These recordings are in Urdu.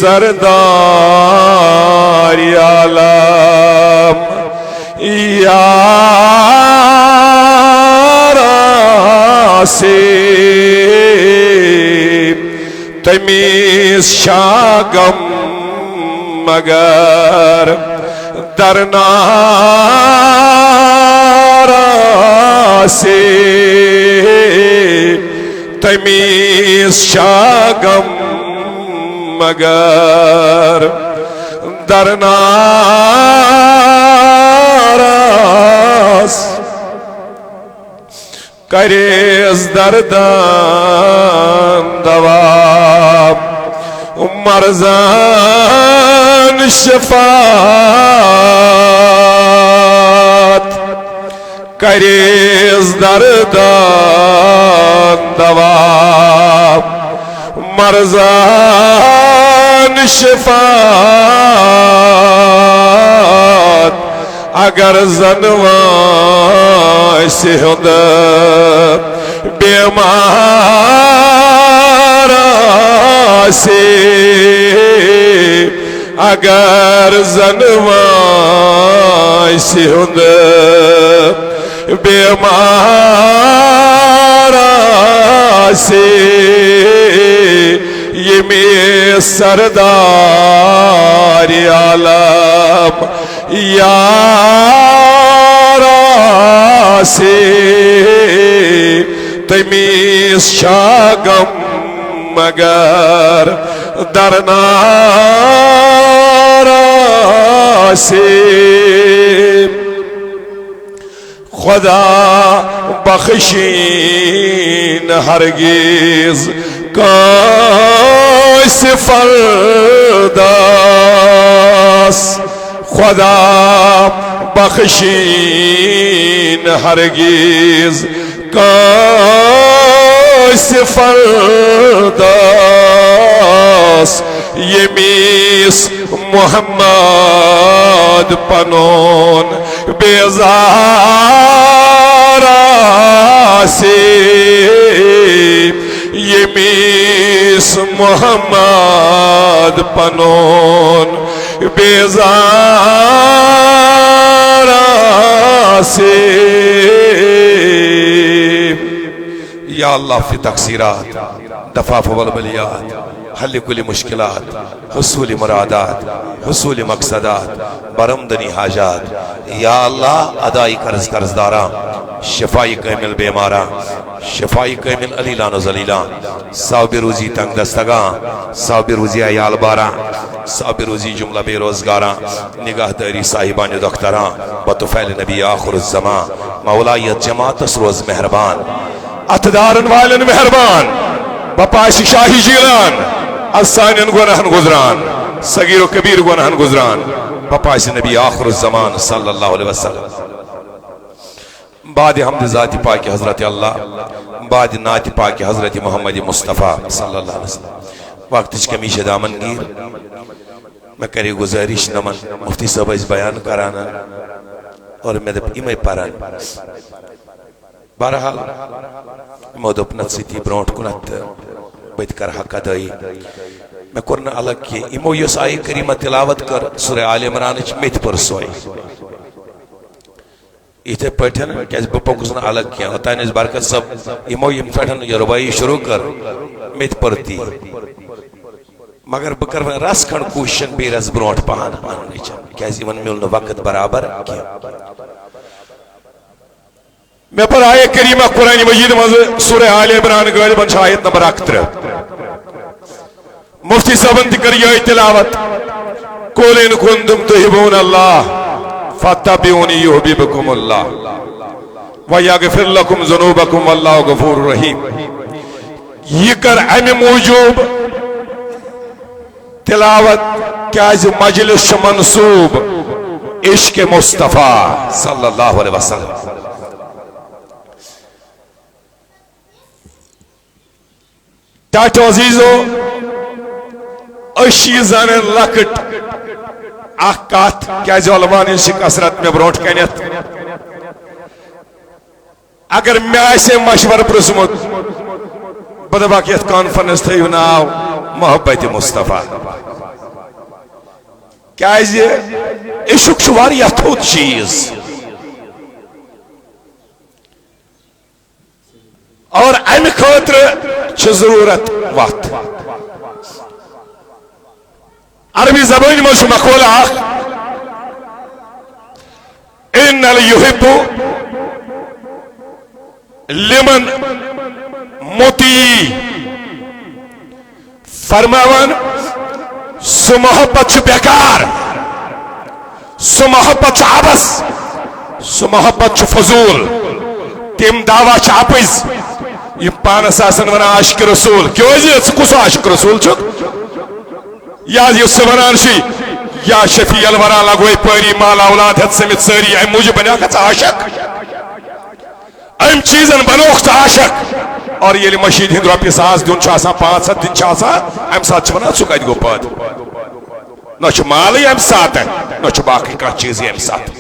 سردار عالم یارا سے تمیز شاگم مگر درنارا سے تمیز شاگم مگر درناراس کریز دردان دواب مرزان شفاعت کریز دردان دواب مرزان شفاعت اگر زنوان سے ہند بیمارا سے اگر زنوان سے ہند بیمارا سے یہ میں سردار عالم یارا سے تمیز شاگم مگر درنارا سے خدا بخشین ہرگز کاس فرداس خدا بخشین ہرگز کاس فرداس یہ میس محمد پنون بیزارا سے یہ میس محمد پنون بیزارا سے یا اللہ فی تقصیرات دفاف والبلیات حل کل مشکلات حصول مرادات حصول مقصدات برمدنی حاجات یا اللہ ادائی قرض دارا شفائی کامل بیمارا شفائی کامل علیلان و زلیلان صاحب روزی تنگ دستگاں صاحب روزی عیال بارا صاحب روزی جملہ بے روزگارا نگاہ داری صاحبان دختران بطفیل نبی آخر الزمان مولایت جماعت روز مہربان اتدارن والن مہربان بپاش شاہی جیلان السانین گناہن گزران صغیر و کبیر گناہن گزران بپاش نبی آخر الزمان صلی اللہ علیہ وسلم بعد حمد ذات پاک حضرت اللہ بعد نات پاک حضرت محمد مصطفیٰ صلی اللہ علیہ وسلم وقت کمیش دامن گیر میں کری گزارش نمن مفتی صاحب اس بیان کرانا اور میں دب ایمائی پاران بہرحال مود اپنت سیتی برونٹ کنت بیت کر حق ادائی میں کرنا الگ کی ایمو یس آئی کریمہ تلاوت کر سورہ آل عمرانچ میت پر سوئی ایتے پیٹھن کیس بپا کسنا الگ کیا ہوتا ہے اس برکت سب ایمو یم پیٹھن یروبائی شروع کر میت پرتی مگر بکر رس کھن کوشن بیرز برونٹ پہان آنونی چاہیے کیس ایمن ملن وقت برابر کیا میں پر آئے کریمہ قرآن مجید سورہ آل عمران غالباً آیت نمبر 11 مفتی صاحبن کر یہ تلاوت قُلْ إِن كُنتُمْ تُحِبُّونَ اللَّهَ فَاتَّبِعُونِي يُحْبِبْكُمُ اللَّهُ وَيَغْفِرْ لَكُمْ ذُنُوبَكُمْ وَاللَّهُ غَفُورٌ رَحِيمٌ یہ کر امی موجوب تلاوت کیاز مجلس منصوب عشق مصطفیٰ صلی اللہ علیہ وسلم ٹاٹو عزیزو اشی زانن لکٹ احکات کیاز علمان انشی کسرت میں بروٹ کنیت اگر میں ایسے مشور پرسمت بدباکیت کانفرنس تھیو ناو محبت مصطفیٰ کیازِ عشق چھُ واریاہ تھوٚد چیٖز اور امہِ خٲطرٕ چھِ ضروٗرت وقت عربی زبٲنۍ منٛز چھُ مقولہ اکھ ان اليحب لمن مطیع فرماوان سُہ محبت چھُ بیکار سُہ محبت چھُ عبث سُہ محبت چھُ فضوٗل تِم دعوا چھِ اپٕز یِم پانس آسن ونان عاشق رسول کیازِ ژٕ کُس عاشق رسول چھُکھ یا یُس سُہ ونان چھُ یا شفیع الورا لگوے پٲری مال اولاد ہیٚتھ سٔمِتھ سٲری امہِ موٗجوٗب بنیٛاکھا ژٕ عاشق امہِ چیٖزن بنووُکھ ژٕ عاشق اور ییٚلہِ مٔشیٖد ہٕنٛدۍ رۄپیہِ ساس دیُن چھُ آسان 500 دِنۍ چھِ آسان امہِ ساتہٕ چھِ ونان ژٕ کتہِ گوٚو پٲدٕ نہ چھُ مالٕے امہِ ساتہٕ نہ چھُ باقٕے کانٛہہ چیٖزٕے امہِ ساتہٕ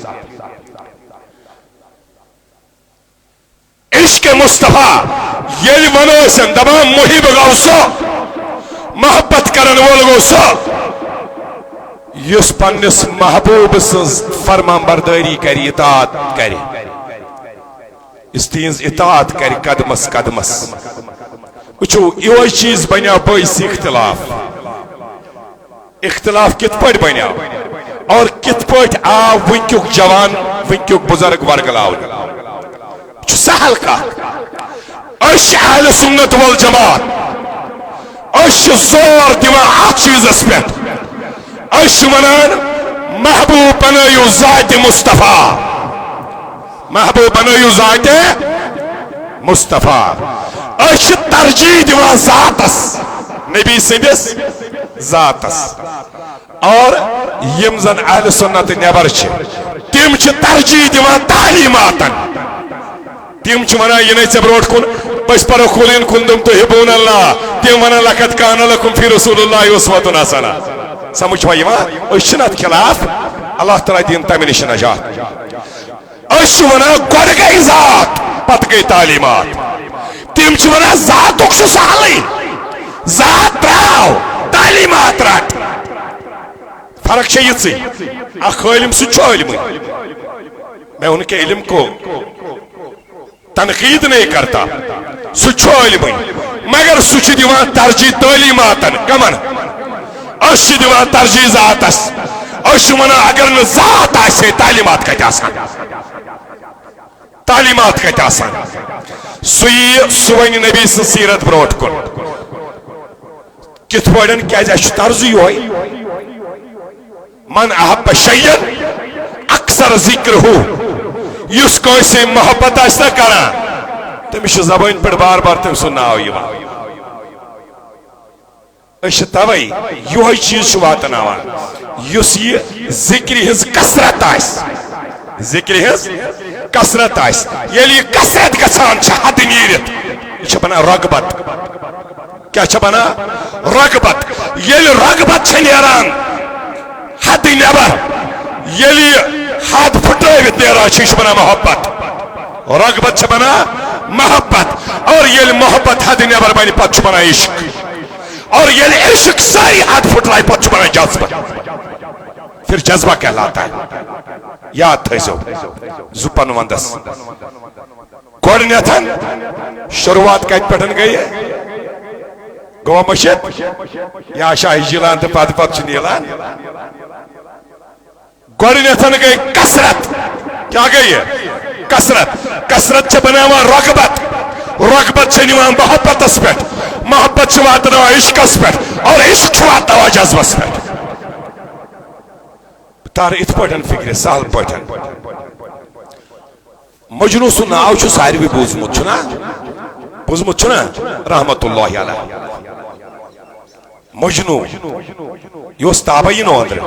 عشق مصطفیٰ ییٚلہِ ونو أسۍ دپان محب گوٚو سُہ محبت کرن وول گوٚو سُہ یُس پننِس محبوٗب سٕنٛز فرمان بردٲری کرِ اطاعت کرِ یُس تِہنٛز اطاعت کرِ قدمس قدمس وٕچھو یِہوے چیٖز بنیٛاو بٲعث اختلاف کِتھ پٲٹھۍ بنیٛاو اور کِتھ پٲٹھۍ آو وٕنکیُک جوان وٕنکیُک بُزرگ ورگلاونہٕ یہِ چھُ سہل کتھ أسۍ چھِ اہلِ سُنت والجماعت أسۍ چھِ زور دِوان اتھ چیٖزس پٮ۪ٹھ أسۍ چھِ ونان محبوٗب بنٲیِو ذاتِ مصطفیٰ محبوٗب بنٲیِو ذاتِ مصطفیٰ أسۍ چھِ ترجیح دِوان ذاتس نبی سٕنٛدِس ذاتس اور یِم زن اہلِ سُنت نٮ۪بر چھِ تِم چھِ ترجیح دِوان تعلیٖماتن تِم چھِ ونان یہِ نَے ژےٚ برونٛٹھ کُن أسۍ پرو کُلین کُندُم تُحبوٗن اللہ تِم ونان لقد کان لکم فی رسول اللہ اسوۃ حسنہ سمجھ چھوا یِوان أسۍ چھِنہٕ اتھ خلاف اللہ تعالیٰ دِیِن تمہِ نِش نجات أسۍ چھِ ونان گۄڈٕ گٔے ذات پتہٕ گٔے تعلیٖمات تِم چھِ ونان ذاتُک چھُ سہلٕے ذات تراو تعلیٖمات رٹ فرق چھےٚ یِژٕے اکھ عٲلِم سُہ چھُ عٲلمٕے میں ان کے علم کو تنقید نہیں کرتا سُہ چھُ عٲلمٕے مگر سُہ چھُ دِوان ترجیح تعلیٖماتن کمن أسۍ چھِ دِوان ترجیح ذاتس أسۍ چھِ ونان اگر نہٕ ذات آسہِ ہے تعلیٖمات کتہِ آسان تعلیٖمات کتہِ آسان سُہ یِیہِ سُہ ونہِ نبی سٕنٛز سیٖرت برونٛٹھ کُن کِتھ پٲٹھۍ کیازِ اسہِ چھُ طرزٕ یِہوے من احب شیئن اکثر ذکرہو یُس کٲنٛسہِ محبت آسہِ نا کران تٔمِس چھُ زبٲنۍ پٮ۪ٹھ بار بار تٔمۍ سُنٛد ناو یِوان أسۍ چھِ توے یِہوے چیٖز چھُ واتناوان یُس یہِ ذِکرِ ہٕنٛز کثرت آسہِ ذِکرِ ہٕنٛز کثرت آسہِ ییٚلہِ یہِ کثرت گژھان چھِ حدٕ نیٖرِتھ یہِ چھِ بنان رغبت کیٛاہ چھِ بنان رغبت ییٚلہِ رغبت چھِ نیران حدٕ نٮ۪بر ییٚلہِ یہِ حد پھٕٹرٲوِتھ نیران چھِ یہِ چھِ بنان محبت رغبت چھِ بنان محبت اور ییٚلہِ محبت حدٕ نٮ۪بر بنہِ پتہٕ چھُ بنان عشق اور ییٚلہِ عشق ساری حد پھٕٹرایہِ پتہٕ چھُ بنان جذبہ پھر جذبہ کہلاتا ہے یاد تھٲیزیو زٕ پنوندس گۄڈٕنیتھ شروعات کتہِ پٮ۪ٹھ گٔیہِ گوٚوا مٔشِتھ یا شاہی جیلان تہٕ پتہٕ پتہٕ چھُ نیلان گۄڈٕنیتھ گٔے کثرت کیٛاہ گٔیہِ کثرت چھِ بناوان رغبت رغبت چھِ نِوان محبتس پٮ۪ٹھ محبت چھِ واتناوان عشقس پٮ۪ٹھ اور عشق چھُ واتناوان جذبس پٮ۪ٹھ تار اِتھ پٲٹھۍ فکرِ سہل پٲٹھۍ مجنوٗ سُنٛد ناو چھُ ساروٕے بوٗزمُت چھُنا بوٗزمُت چھُنا رحمت اللہ علیہ مجنوٗ یہِ اوس تابعیٖن اوترٕ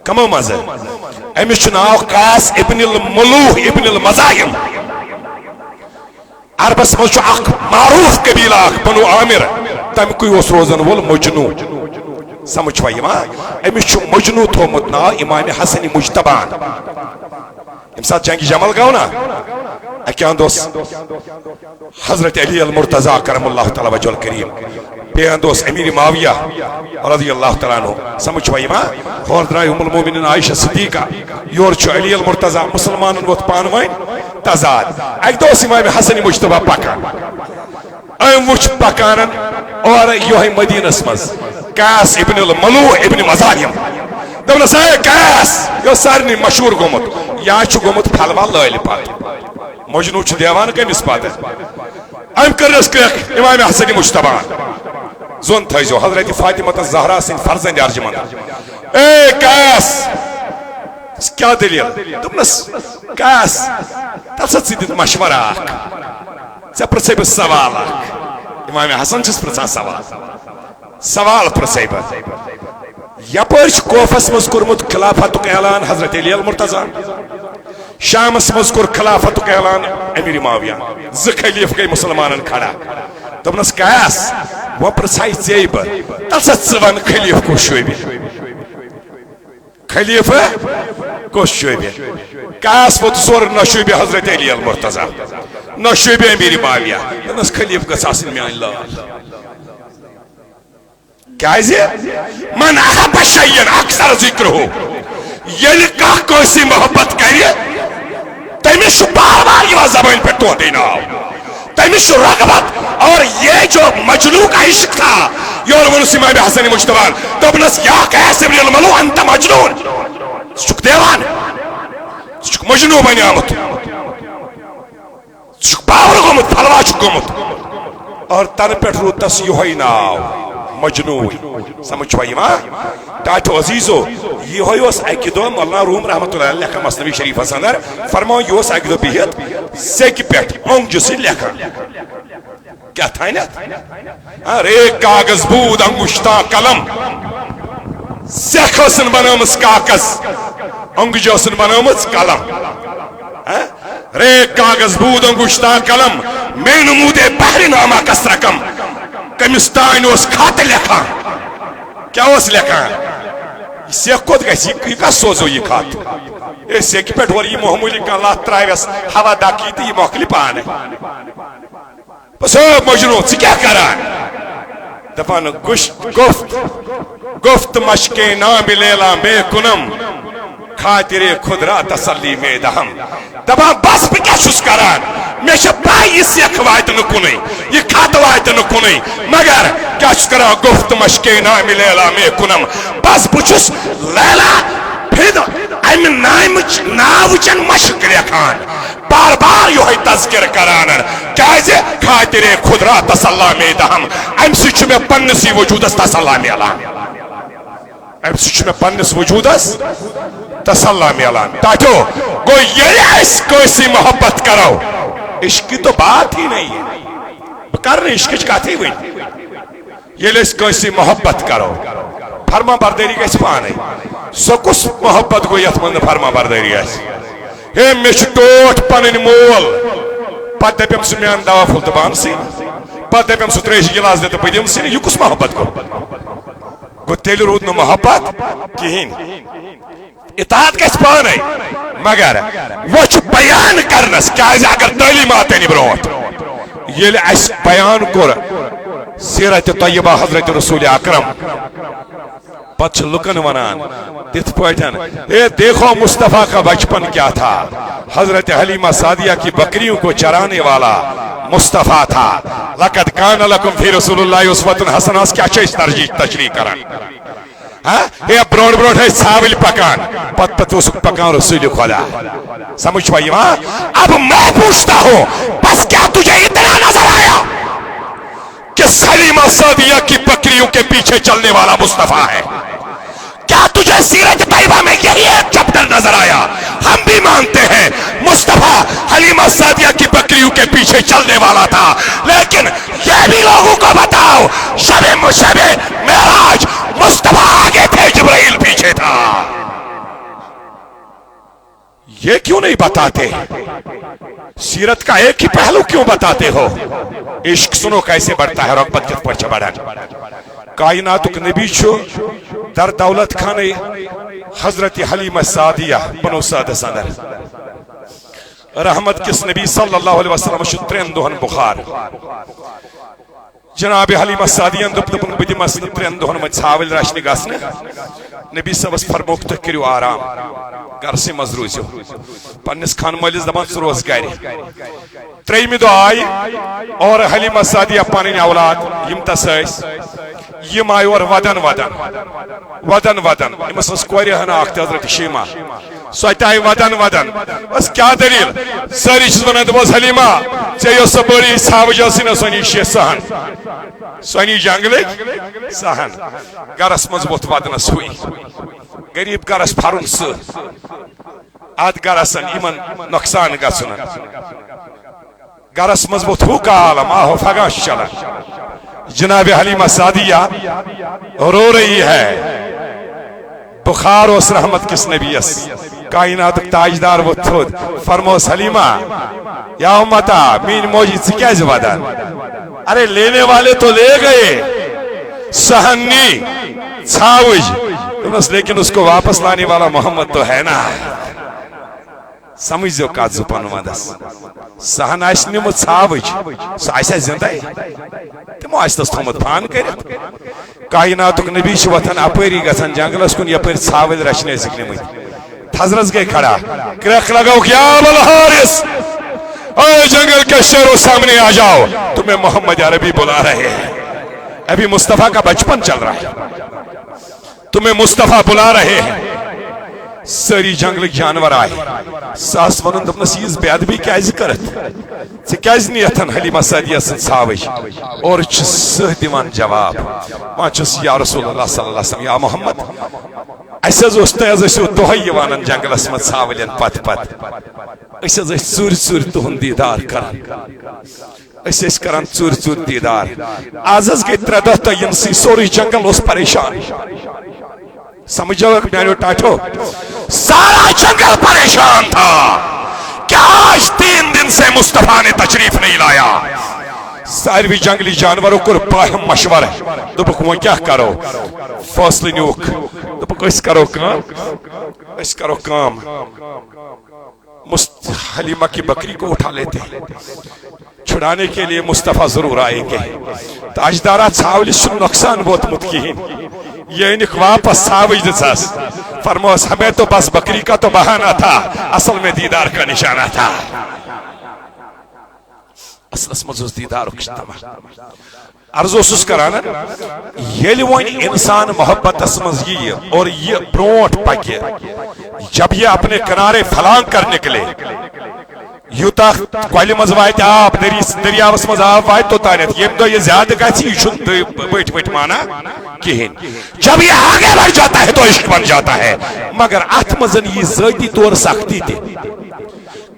کمو منٛزٕ أمِس چھُ ناو قاس ابن الملوح ابن المزاحم عربس منٛز چھُ اکھ معروٗف قبیٖلہٕ اکھ بنو عامر تمیُکُے اوس روزن وول مجنوٗ سمجھ چھوا یِوان أمِس چھُ مجنوٗ تھوٚومُت ناو امام حسن مجتبان ییٚمہِ ساتہٕ جنگہِ جمل گوٚو نا اکہِ انٛدٕ اوس حضرت علی المرتضیٰ کرم اللہ تعالیٰ وجہ الکریم بیان دوست امیر معاویہ رضی اللہ تعالیٰ عنہ سمجھ پائی ما اور درائی ام المومنین عائشہ صدیقہ یور چھو علی المرتضی مسلمان وقت پانوائن تضاد ایک دوست امام حسن مجتبہ پکان ایم وچ پکانن اور یہ مدینہ اسمز قیس ابن الملوح ابن مزاحم دبنا سائے قیس یہ سارنی مشہور گومت یا چھو گومت پھلوا لائل پات مجنو چھو دیوان کمیس پات ایم کرنس کرک امام حسن مجتبہ زون تھائیزو حضرت فاطمہ الزہرا سن فرزند ارجمند اے قیس کیا دلیل دبنس قیس تلسد سیدت مشورہ سے پرسے بس سوال امام حسن چھس پرسان سوال پرسے بس یپرچ کوفس مذکرمت خلافت اعلان حضرت علی المرتضی شامس مذکر خلافت اعلان امیر معاویہ ز خلیف گئی مسلمانن کھڑا دبنس قیس وہ پرسائی زیب تلسد سوان خلیف کو شویبی خلیف کو شویبی قیس وہ تصور نشویبی حضرت علی المرتضی نشویبی امیر معاویہ دبنس خلیف گساسن میں اللہ کیازِ من احب شیئن اکثر ذکر ہو یعنی کہ کوئی محبت کریے تیمیش بار بار یہ زبان پر تو دینا تیمیش رغبت اور یہ جو مجنون کا عشق تھا یہ ونس امام حسن مجتبی تبنس یا قیس ابن الملوح انت مجنون چک دیوان چک مجنون بنی آمد چک باور گمت پھلوا چک گمت اور تن پیٹ رو تس یوہی ناو مجنون سمجھ پائی ما ٹاٹو عزیزو یہ ہوئی اس ایک دو مولانا روم رحمت اللہ علیہ کا مصنوی شریف حسنر فرماؤ یہ اس ایک دو بیہت سیکی پیٹ اونگ جسی لکھا کیا تھا نا رے کاغذ بود انگوشتا قلم سیکھ حسن بنامس کاغذ انگ جوسن بنامس قلم رے کاغذ بود انگوشتا قلم میں نمود بحر نامہ کس رقم کمستان اس خط لکھا کیا اس لکھا سیکھ کود گئی یہ کا سوزو یہ خط یہ سیکھ پیٹ اور یہ محمولی کا اللہ ترائیوس ہوا داکی تھی یہ موکلی پانے بس مجنون سی کیا کران دفعن گفت مشک نام لیلا میں کنم خاطر خود را تسلی میں دہم دبا بس پہ کیا شس کران میں شبائی اس یک وائد نکنی یہ خط وائد نکنی مگر کیا شس کران گفت مشک نام لیلا میں کنم بس پچھس لیلا پھر ایم ناوچن مشک لیکان بار بار یہ تذکر کرانر کیازے خاطر خود را تسلی میں دہم ایم سچ میں پنسی وجود اس تسلی میں علام ایم سچ میں پنس وجود اس تسلی میں علام تاکہ گو یہ اس کوئی سی محبت کرو عشق کی تو بات ہی نہیں ہے کرنے عشق کی کہتی ہوئی یہ لئے اس کوئی سی محبت کرو فرما برداری کا اس پانے سو کس محبت کو یتمند فرما برداری ہے ہے میچ ٹوٹ پنن مول پت دپیم سو میان دوا پھول دبان سی پت دپیم سو تریش گلاس دیتا پیدیم سی یہ کس محبت کو گو تیل رود نو محبت کہین اطاعت کس پانے مگر وہ چھ بیان کرنس کیازے اگر تعلیمات نہیں بروت یہ لئے اس بیان کر سیرت طیبہ حضرت رسول اکرم پچھ لکن ونان تیت پویٹن اے دیکھو مصطفیٰ کا بچپن کیا تھا حضرت حلیمہ سعدیہ کی بکریوں کو چرانے والا مصطفیٰ تھا لقد کان لکم فی رسول اللہ اسوۃ حسنہ کیا چیز تشریح کرن یہ بروڑ بروڑ ہے ساول پکان پت پت اس پکان رسول خدا سمجھ پائی ماں اب میں پوچھتا ہوں بس کیا تجھے اتنا نظر آیا کہ حلیمہ سعدیہ کی بکریوں کے پیچھے چلنے والا مصطفیٰ ہے کیا تجھے سیرت طیبہ میں یہی ایک چپٹر نظر آیا ہم بھی مانتے ہیں مصطفیٰ حلیمہ سعدیہ کی بکریوں کے پیچھے چلنے والا تھا لیکن یہ بھی لوگوں کو بتاؤ شب معراج مصطفیٰ آگے تھے جبرائیل پیچھے تھا یہ کیوں نہیں بتاتے سیرت کا ایک ہی پہلو کیوں بتاتے ہو عشق سنو کیسے بڑھتا ہے رغبت کت پرچہ بڑھا کائنات کے نبی چھو در دولت خانے حضرت حلیمہ سعدیہ بنو سعد سندر رحمت کس نبی صلی اللہ علیہ وسلم شترین دوہن بخار جناب حلیمہ سعدیان دپن بہ دمس 3 دہن مت ژھاوٕلۍ رچھنہِ گژھنہِ نبی صٲبس فرموک تُہۍ کٔرِو آرام گرسٕے منٛز روٗزِو پننِس خان مٲلِس دپان ژٕ روز گرِ 3مہِ دۄہ آیہِ اور حلیمہ سعدیہ پنٕنۍ اولاد یِم تس ٲسۍ یِم آیہِ اور ودن أمِس ٲس کورِ ہنا اکھ تہِ حضرت شیما سۄ تہِ آیہِ ودن بس کیٛاہ دٔلیٖل سٲری چھِس ونان دوٚپمس حلیمہ ژےٚ یۄس سۄ بٔڑ ژھاوٕج ٲسٕے نا سۄ نی شےٚ صحن سۄ نی جنگلٕکۍ صحن گرس منٛز ووٚتھ ودنس ہوے غریٖب گرس پھرُن سہٕ اتھ گرسن یِمن نۄقصان گژھُن گرس منٛز ووٚتھ ہُہ کالم آہو فگان چھُ چلان جناب حلیمہ سعدیہ رو رہی ہے بخار اس رحمت کس نبیس کائنات تاجدار وہ تھود فرموس حلیمہ یا امتا مین موجی سے کیا زبادہ ارے لینے والے تو لے گئے سہنی چھاوج لیکن اس کو واپس لانے والا محمد تو ہے نا سمجھ جو کات زبان مادس سہن آئیس نیمت ژھاوٕج سو آئیسا زندہ ہے تمو آئیس تس تھومت پان کرت کائناتک نبی چھ وطن اپری گژھان جنگلس کن یپر ژھاوٕلۍ رچھنے سکنمت حضرت گئے کھڑا کرخ لگاؤ کیا الحارث اے جنگل کے شیروں سامنے آ جاؤ تمہیں محمد عربی بلا رہے ہیں ابھی مصطفیٰ کا بچپن چل رہا ہے تمہیں مصطفیٰ بلا رہے ہیں ساری جنگلک جانور آئے ساس ونن دپنس ییٖژ بے ادبی کیازِ کرت ژےٚ کیازِ نیتھن حلیمہ سعدیہ سٕنٛز ژھاوٕج اور چھُ سہ دِوان جواب وۄنۍ چھُس یا رسول اللہ صلی اللہ علیہ وسلم یا محمد اسہِ حظ اوس تُہۍ حظ ٲسِو دۄہے یِوان جنگلس منٛز ژھاوٕلٮ۪ن پتہٕ أسۍ حظ ٲسۍ ژوٗرِ ژوٗرِ تُہُنٛد دیٖدار کران أسۍ ٲسۍ کران ژوٗرِ ژوٗرِ دیٖدار آز حظ گٔے 3 دۄہ تۄہہِ یِنسٕے سورُے جنگل اوس پریشان سمجھو میانو ٹاٹھو سارا جنگل پریشان تھا کیا آج 3 دن سے مصطفیٰ نے تشریف نہیں لایا ساروی جنگلی جانوروں کو باہم مشورہ دپک وہ کیا کرو فاصلہ نیوک دپک اس کرو کام حلیمہ کی بکری کو اٹھا لیتے چھڑانے کے لیے مصطفیٰ ضرور آئیں گے تاجدارہ ژھاوٕلِس چھُنہٕ نۄقصان ووتمُت کِہیٖنۍ یہ انک واپس ژھاوٕج دِژاس فرموس ہمیں تو بس بکری کا تو بہانہ تھا اصل میں دیدار کا نشانہ تھا اصل مزوز دیدار عرض اوسُس کران ییٚلہِ وۄنۍ انسان محبت مز یِیہِ اور یہ برونٛٹھ پکہِ جب یہ اپنے کنارے پھلانگ کر نکلے یوتا کۄلہِ منٛز واتہِ آب دریاوس منٛز آب واتہِ توٚتانٮ۪تھ ییٚمہِ دۄہ یہِ زیادٕ گژھِ یہِ چھُنہٕ بٔٹھۍ مانا کہین جب یہ آگے بڑھ جاتا ہے تو عشق بن جاتا ہے مگر ات مزن یہ ذاتی طور سختی تھی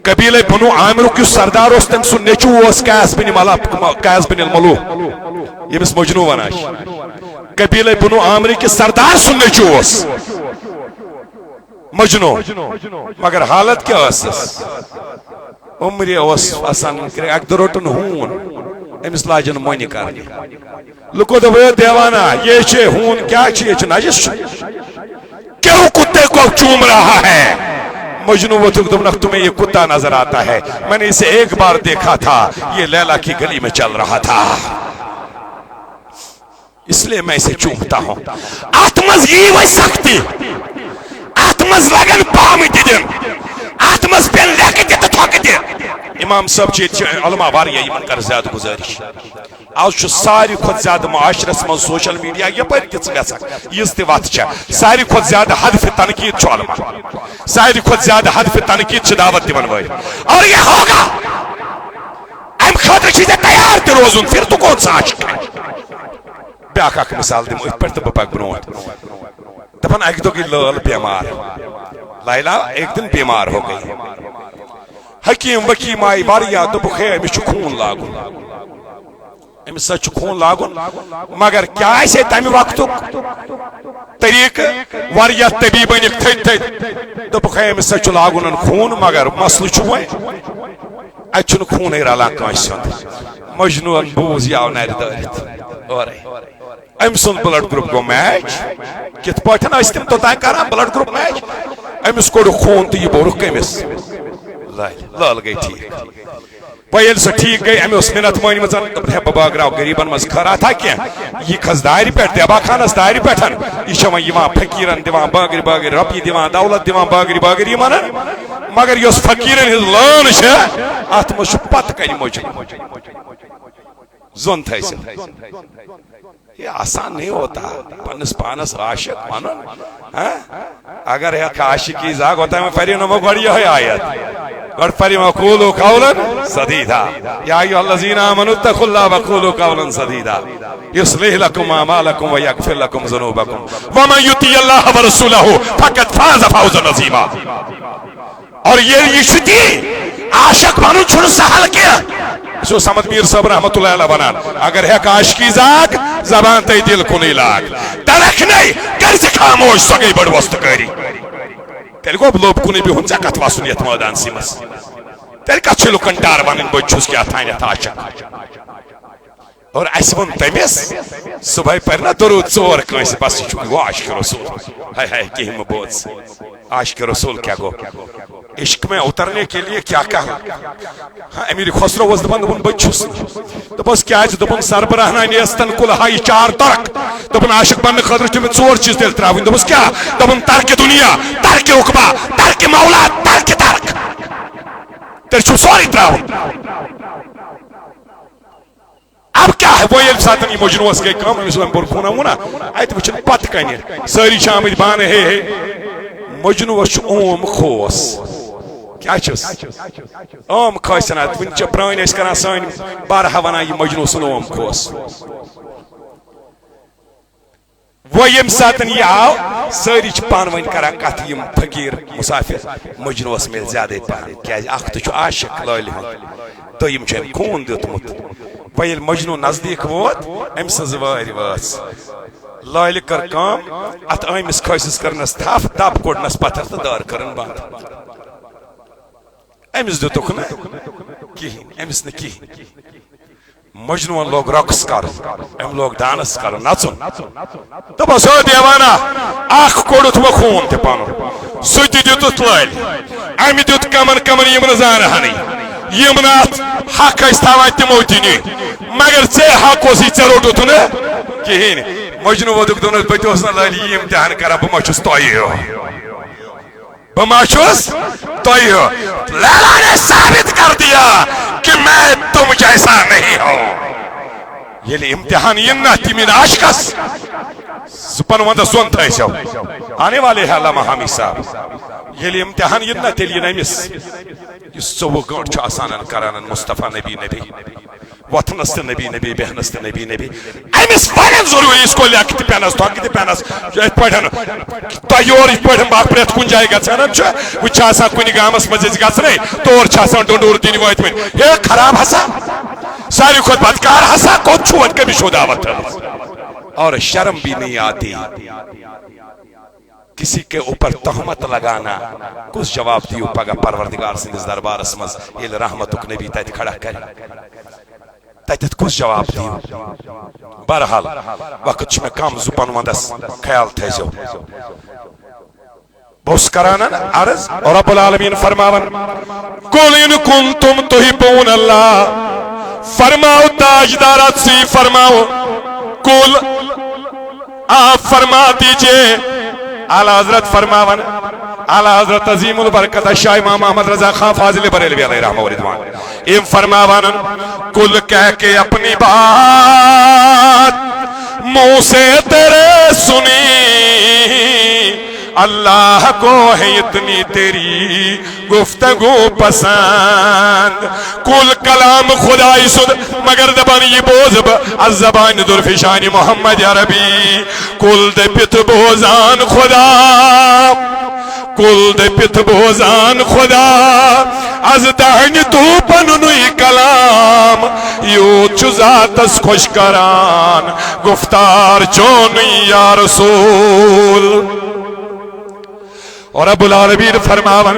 قبیلہ بنو عامر کس سردار اس تم سن نیچو اس قیس بن الملوک یمس مجنو وناش قبیلہ بنو عامر کس سردار سن نیچو اس مجنو مگر حالت کیا اس عمری اس آسان اک دروٹن ہون امس لاجن مونی کرنی لکو دو دیوانا یہ چھے ہون کیا چھے یہ چھے نجس کیوں کتے کو چوم رہا ہے مجنو وہ تک تمہیں یہ کتا نظر آتا ہے میں نے اسے ایک بار دیکھا تھا یہ لیلا کی گلی میں چل رہا تھا اس لئے میں اسے چومتا ہوں آتمز یہ وہ سکتی آتمز لگن پامیتی دن آتمز پین لیکتی تو تھوکتی امام صاحب چیت علماء واریہ ایمان کر زیادہ گزارش آج چھو ساری خود زیادہ معاشرس من سوشل میڈیا یہ پر کس گسک یہ وات چھا ساری خود زیادہ حدف تنقید چھو علماء ساری خود زیادہ حدف تنقید چھو دعوت دیون وائر اور یہ ہوگا ام خاطر چیزیں تیار تے روزن پھر تو کون سا عاشق ہے بیاکھ اک مثال دیم اس پر تو بپاک بنوٹ دفن ایک دو کی لال بیمار لائلہ ایک دن بیمار ہو گئی حکیم وکیم آئی واریا تو بخیر میں خون لاگو امس سچ خون لاگن مگر کیا ایسے تمہیں وقت طریق واریا طبیبن تھت تو بخیر امس سچ لاگن خون مگر مسئلہ چھوئے اچھن خون رلان کانس مجنون بوز یاو نیر دارت ام سن بلڈ گروپ گو میچ کت پاٹھن اس تم تو تائیں کران بلڈ گروپ میچ امس کوڑ خون تو یہ بورک امس لال گئی ٹھیک پہل سو ٹھیک گئی امی اس منت مانی مزان ہے بابا گراو غریبان مز خرا تھا کیا یہ کھز داری پیٹ دیا با خانس داری پیٹھن یہ شما یوان فقیرن دیوان باگری باگری رپی دیوان دولت دیوان باگری باگری یہ مانا مگر یہ اس فقیرن ہز لان شا آت مجھو پت کری مجھو زون تھا اسے یہ آسان نہیں ہوتا پنس پانس عاشق مانا اگر ایک عاشقی زاگ ہوتا ہے میں فری نمو گوڑی ہے آیت گوڑ فری وقولو قولا سدیدا یا ایوہ الذین آمنوا اتقوا اللہ وقولو قولا سدیدا یصلح لکم اعمالکم ویغفر لکم ذنوبکم ومن یطیع اللہ ورسولہ فقد فاز فوزا عظیما اور یہ شتی عاشق بنو چھوڑ سہل کیا سو سمت میر صاحب رحمت اللہ علیہ بنان اگر ہے عاشقی زاگ زبان تے دل کنی لاگ درخ نہیں کر سے خاموش سو گئی بڑ وست کری تیل کو لوب کنی بھی ہن زکت واسونیت مادان سیمس تیل کا چھلو کنٹار بانن بوچ چھوس کیا تھائنیت عاشق اور ایسون تیمیس صبح پر نہ درود زور کنیس بس چکی وہ عاشق رسول ہائے ہائے کی ہم بوت عاشق رسول کیا گو عشق میں اترنے کے لیے کیا کہا ہاں امیر خسرو وز دبن دبن بچوس دبس کیا ہے دبن سربراہنا نیستن کل ہائی چار ترک دبن عاشق بننے خطر چمی چور چیز دل تراوین دبس کیا دبن ترک دنیا ترک عقبہ ترک مولا ترک ترک تر چھو سوری تراوین اب کیا ہے وہ یہ ساتھ نہیں مجنوس کے کام میں سوئم برکونا ہونا آئیت وچن پت کنی ساری شامد بانے ہے مجنوس اوم خوص کیا چھوس اوم خوصنات ونچ پرائن اس کرنا سائن بارہا ونا یہ مجنوس اوم خوص وہ یم ساتن یہ آو ساری چھ پانوین کرا کت یم فقیر مسافر مجنوس میں زیادہ پان کیا اخت چھ عاشق لائل ہوں تو یم چھ خون دیتمت ویل مجنو نزدیک ووت ام سز واری واس لائل کر کام ات امس کھسس کرنس تھاف دب کوڑنس پتھر تو دار کرن بند امس دتوک نا کہین امس نہ کہین مجنون لوگ رقص کر ام لوگ ڈانس کر نچن تو بس دیوانا اخ کوڑت و خون تے پانو سوتی دتت لائل ام دت کمن کمن یم زان ہنی یم نات حق استاوا تمو دینی مگر ژے حق اوسی ژے روٹت نا کہین مجنو ودک دونس بت اوس نا لائل یہ امتحان کرا بہ مچھس توئی ہو بہ مچھس توئی ہو لیلا نے ثابت کر دیا کہ میں تم جیسا نہیں ہوں یہ امتحان یہ نہ تمین عاشقس سپن وندہ سون تھائیسو آنے والے ہیں علامہ حامی صاحب یہ امتحان یہ نہ تیلی نمیس یہ سو گوڑ چھ آسانن کرانن مصطفیٰ نبی نبی وطنست نبی نبی بہنست نبی نبی ایمس وارن ضروری اس کو لیا کتی پینس تو کتی پینس ایت پڑھن تو یور ایت پڑھن باق پریت کن جائے گا چانم چھو وہ چاسا کنی گامس مجھز گا سنے تو اور چاسا ڈونڈور دینی وائت میں یہ خراب حسا ساری خود بدکار حسا کون چھوٹ کے بھی شو دعوت اور شرم بھی نہیں آتی کسی کے اوپر تہمت لگانا کچھ جواب دیو پاگا پروردگار سندس دربار اسمز یہ رحمتک نبی تیت کھڑا کرے تیت کچھ جواب دیو برحال وقت چھ میں کام زبان وندس خیال تھیزو بوس کرانا عرض اور رب العالمین فرماون قُلْ إِن كُنْتُمْ تُحِبُّونَ اللَّهَ فرماؤ تاجدارات سی فرماؤ قُلْ آپ فرما دیجئے اعلی حضرت فرماون اعلی حضرت عظیم البرکت شاہ امام محمد رضا خان فاضل بریلوی علیہ رحمہ و رضوان ام فرماون کل کہہ کے اپنی بات منہ سے تیرے سنی اللہ کو ہے اتنی تیری گفتگو پسند کل کلام خدای سن مگر دبانی یہ بوزب از زبان درفشانی محمد عربی کل دے پت بوزان خدا کل دے پت بوزان خدا از دہن تو پننوی کلام یو چزات از خوش کران گفتار چونی یا رسول اور رب العالمین فرماون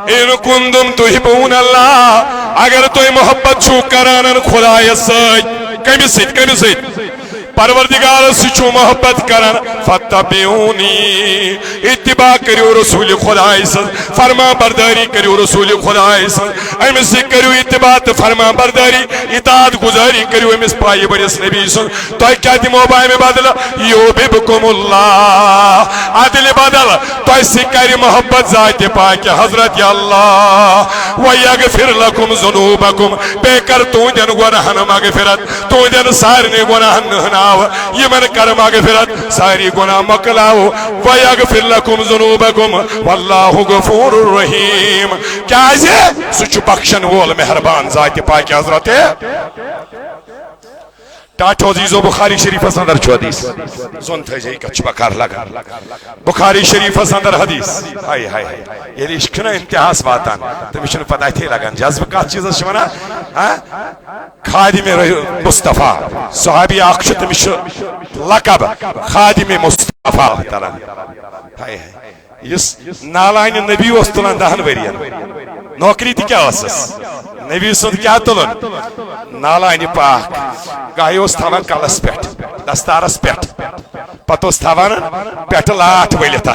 ان کنتم تحبون اللہ اگر تو محبت چھو کرانن خدای سید کمی سید پروردگار سچو محبت کرن فتبعونی اتباع کریو رسول خدا سن فرما برداری کریو رسول خدا سن امس کریو اتباع فرما برداری اطاعت گزاری کریو امس پائی بڑس نبی سن تو کیا دمو بائی میں بدل یوببکم اللہ عدل بدل تو سکری محبت ذات پاک حضرت اللہ ویغفر لکم ذنوبکم بے کر تو دن گناہن مغفرت تو دن سارے گناہن ہناو یمن کر مغفرت ساری گناہ مکلاو ویغفر لکم ذنوبکم واللہ غفور الرحیم کیا ہے سچ بخشن وول مہربان ذات پاک حضرت ٹاٹھو عزیزو بخاری شریف اندر چھو حدیث زون تھے جائی کچھ بکار لگا بخاری شریف اندر حدیث ہائی ہائی یہ عشقنا انتہاس باتان تو مشن پتہ تھے لگن جذب کا چیز شمنا خادم مصطفیٰ صحابی آخشت مش لقب خادم مصطفیٰ ہائی ہائی اس نالائن نبی وستلان دہن ورین نوکری تھی کیا اسس نبی سند کیا تلن نالائن پاک گاہی اس تھاوان کالس پیٹ دستارس پیٹ پتہ اس تھاوان پیٹ لات ویلت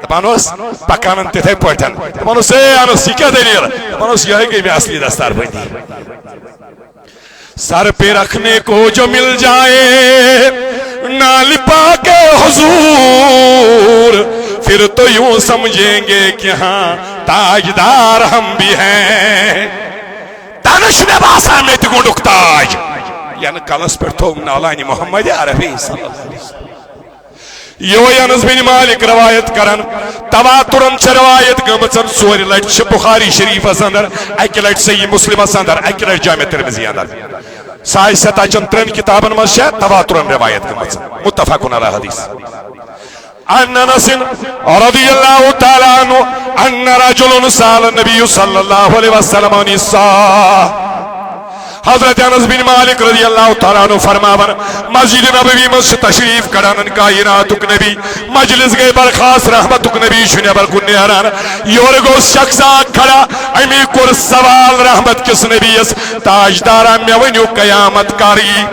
دپانوس پکانن تتھے پٹن دپانوس اے انس یہ کیا دلیل دپانوس یہ گئی میں اصلی دستار بندی سر پہ رکھنے کو جو مل جائے نال پاک حضور پھر تو یوں سمجھیں گے کہ ہاں تاجدار ہم بھی ہیں تنش میں باسا میں تگوڑک تاج یعنی کلس پر تو نالائن محمد عربی صلی اللہ علیہ وسلم یہ انس بن مالک روایت کرن تواترن چھ روایت گمچن سوری لٹ چھ بخاری شریف اندر اکی لٹ صحیح مسلم اندر اکی لٹ جامع ترمذی اندر سائی ستا چن کتابن مز چھ تواترن روایت گمچن متفقن علی حدیث ان انس رضی اللہ تعالی عنہ ان رجل سال النبی صلی اللہ علیہ وسلم نساء حضرت انس بن مالک رضی اللہ تعالیٰ عنہ فرماون مسجد نبوی میں تشریف کرانن کائناتک نبی مجلس گئے برخاست رحمتک نبی شنے بر کن نیران یورگو شخص کھڑا امی کر سوال رحمت کس نبی اس تاجدارا میں ونیو قیامت کاری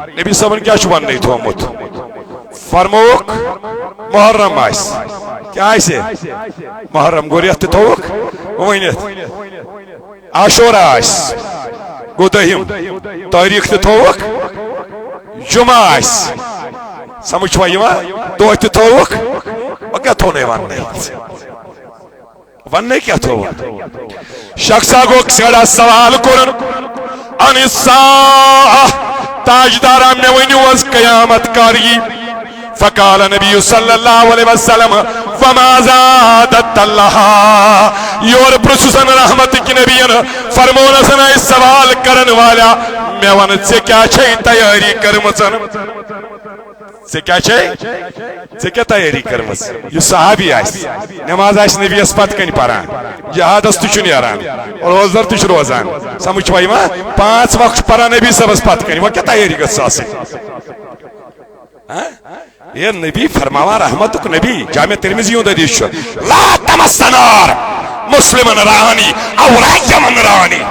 نبی صاحب کیا شبان نہیں تھومت فرموک محرم آئیس کیا آئیسے محرم گوریت تھوک وینت عاشورہ آئیس گو دہیم تاریخ تھوک جمعہ آئیس سمجھ پائی ماں دو تھوک وہ کیا تھونے وننے کیا تھوک شخصا کو کسیڑا سوال کرن انساء تاجدارا میں ونیوز قیامت کاری فقال نبی صلی اللہ علیہ وسلم فما زادت اللہ یور پرسوسن رحمت کی نبیین فرمونا سنا اس سوال کرن والا میں ونت سے کیا چھئی تیاری کرمسن سے کیا چھئی سے کیا تیاری کرمسن یہ صحابی آئیس نماز آئیس نبی اسپت کنی پاران جہاد اس تشنی آران اور روزدر تش روزان سمجھ پائی ماں 5 وقت پاران نبی سب اسپت کنی وہ کیا تیاری کر ساسے یہ نبی فرماوا رحمتک نبی جامع ترمذی ہوں حدیث لا تمس نار مسلمن رانی او رجمن رانی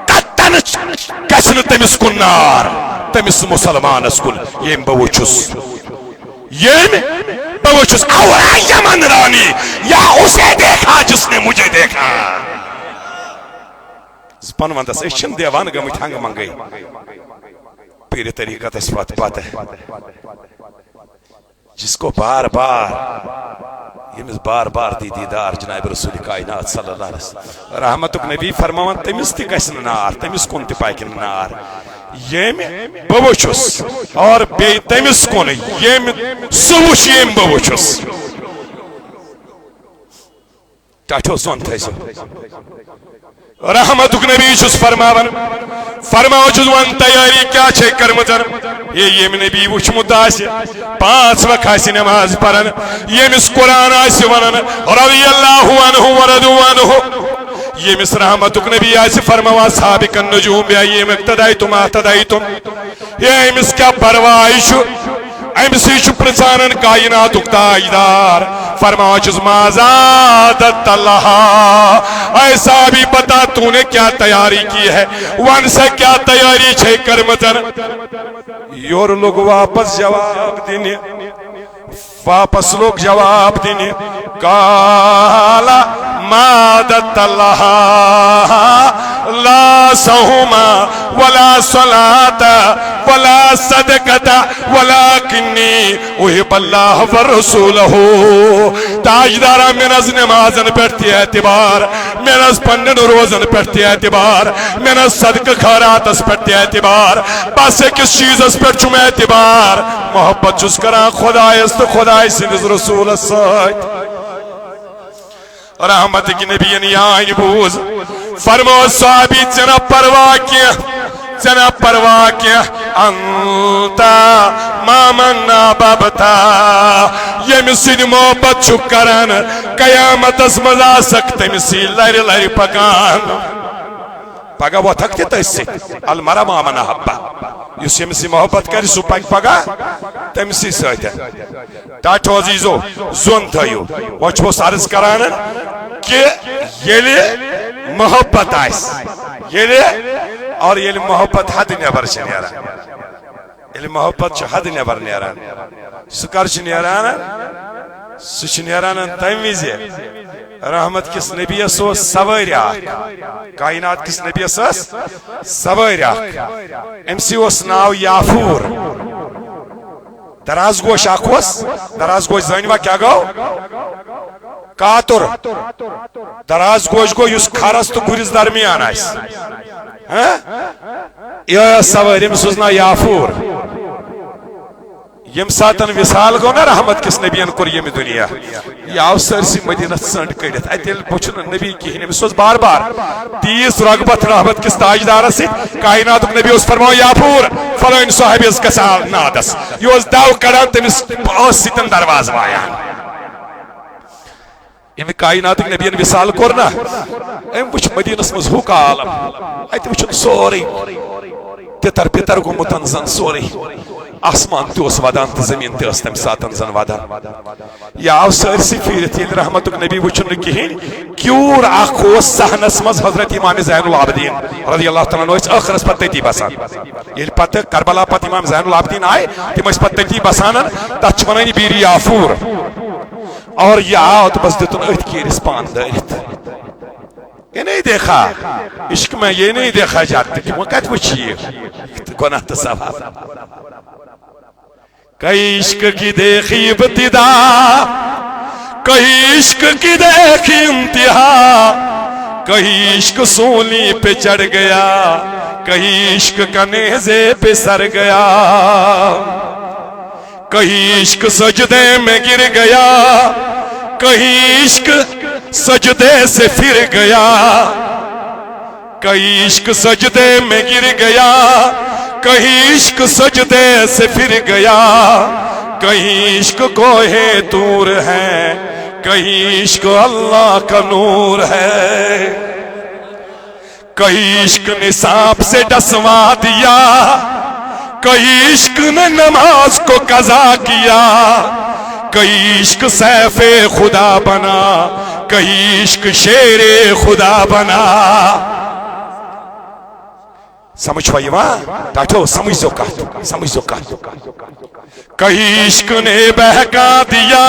قطن کسن تمس کن نار تمس مسلمان اسکن یم بوچس او رجمن رانی یا اسے دیکھا جس نے مجھے دیکھا سپن وندس ایشن دیوان گمت ہنگ منگئی پیر طریقت اس بات پاتا ہے جس کو بار بار دیدار جناب رسول کائنات صلی اللہ علیہ وسلم رحمتک نبی فرماون تمس تی گژھن نار تمس کن تی پاکن نار یم بوچس اور بے تمس کن یم سوش یم بوچس ٹاٹھو سون تھیسو رحمتک نبی چس فرماو چس ون تیاری کیا چھے کرمتن یم نبی وچمت آسی 5 وقت آسی نماز پرن یمس قرآن آسی ونن رضی اللہ عنہ وردو عنہ یمس رحمتک نبی آسی فرماو سابق النجوم بیا یم اقتدائیتم آتدائیتم یمس کیا پروائی شو ام سی پرچان کائنات تاجدار فرماؤ مازادت اللہ ایسا بھی بتا تو نے کیا تیاری کی ہے ون سے کیا تیاری چھے کرمتن یور لوگ واپس جواب دینے واپس لوگ جواب دینے کالا مادت اللہ لا سہما ولا صلاة ولا صدقة ولكنی احب اللہ ورسولہ تاجدارہ من از نمازن پڑھتی اعتبار من از پنن روزن پڑھتی اعتبار من از صدق خیرات اس پڑھتی اعتبار بس کس چیز اس پڑھ چم اعتبار محبت جس کران خدا است خدا سندس رسول سائد رحمت کی نبی نیائی بوز فرمو صحابی چنا پرواہ کیا انتا مامنا بابتا یم سن محبت چکرن قیامت اس مزا سکتے مسی لری لری پکان پگا وہ تھکتے تا اس سے المرا مامنا حبا یس یم سی محبت کری سو پگا تمسی سایت ہے ٹاٹو عزیزو زون تھایو وچھو سارس کران کہ یلی محبت آئیس یلی اور یلی محبت حد نیبر چھ نیران یلی محبت چھ حد نیبر نیران سکر چھ نیران سچ نیران تیمیزی رحمت کس نبی سو سواری آک کائنات کس نبی سو سواری آک امسی اس ناو یافور دراز گوش آکوس دراز گوش زنیوہ کیا گو کاتر دراز گوش گو یس کھارس تو گوریز درمیان آئیس یہ سواری امسوزنا یافور یم ساتن وصال گو نا رحمت کس نبیان کور یم دنیا یاو سرسی مدینہ سنڈ کڑت اتیل پوچھن نبی کی ہی سوز بار بار تیس رغبت رحمت کس تاجدار سے کائنات نبی اس فرماؤ یافور فلو ان صحابی اس کسال نادس یہ اس داو کڑان تمس بہت ستن درواز وایان یم کائنات نبیان وصال کورنا ام وچ مدینہ مز ہوک عالم ات وچن سوری تتر پتر گومتن زن سوری آسمان تیوس ودان تو زمین تیوس تم ساتن زن ودان یا آو سرسی فیرت یل رحمت نبی وچن کہین کیور آخوس سہنس مز حضرت امام زین العابدین رضی اللہ تعالیٰ عنہ اخرس پتہ تی بسان یل پتہ کربلا پتہ امام زین العابدین آئے تم اس پتہ تی بسانن تچ ونانی بیری یافور اور یہ آو تو بس دیتن ات کی رسپان دارت یہ نہیں دیکھا عشق میں یہ نہیں دیکھا جاتا کہ وہ کہت وچھئے گناہ تصواب کئی عشق کی دیکھی ابتدا کئی عشق کی دیکھی انتہا کئی عشق سولی پہ چڑھ گیا کئی عشق کا نیزے پہ سر گیا کئی عشق سجدے میں گر گیا کئی عشق سجدے سے پھر گیا کئی عشق سجدے میں گر گیا کہیں عشق سجدے سے پھر گیا کہیں عشق کوہ طور ہے کہیں عشق اللہ کا نور ہے کہیں عشق نصاب سے ڈسوا دیا کہیں عشق نے نماز کو قضا کیا کہیں عشق سیف خدا بنا کہیں عشق شیر خدا بنا سمجھ پائی وہاں ٹاٹھو سمجھ زو کہت کہیں عشق نے بہکا دیا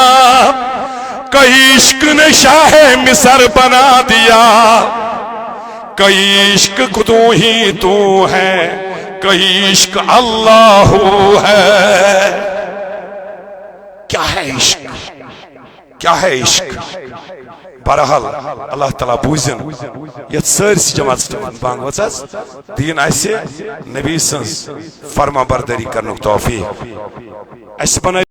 کہیں عشق نے شاہ مصر بنا دیا کہیں عشق تو ہی تو ہے کہیں عشق اللہ ہے کیا ہے عشق کیا ہے عشق بہرحال اللہ تعالیٰ بوزن یت سرسی جماعت بانگ وچس دین ایسے نبی سنس فرما برداری کرنک توفیق اس بنا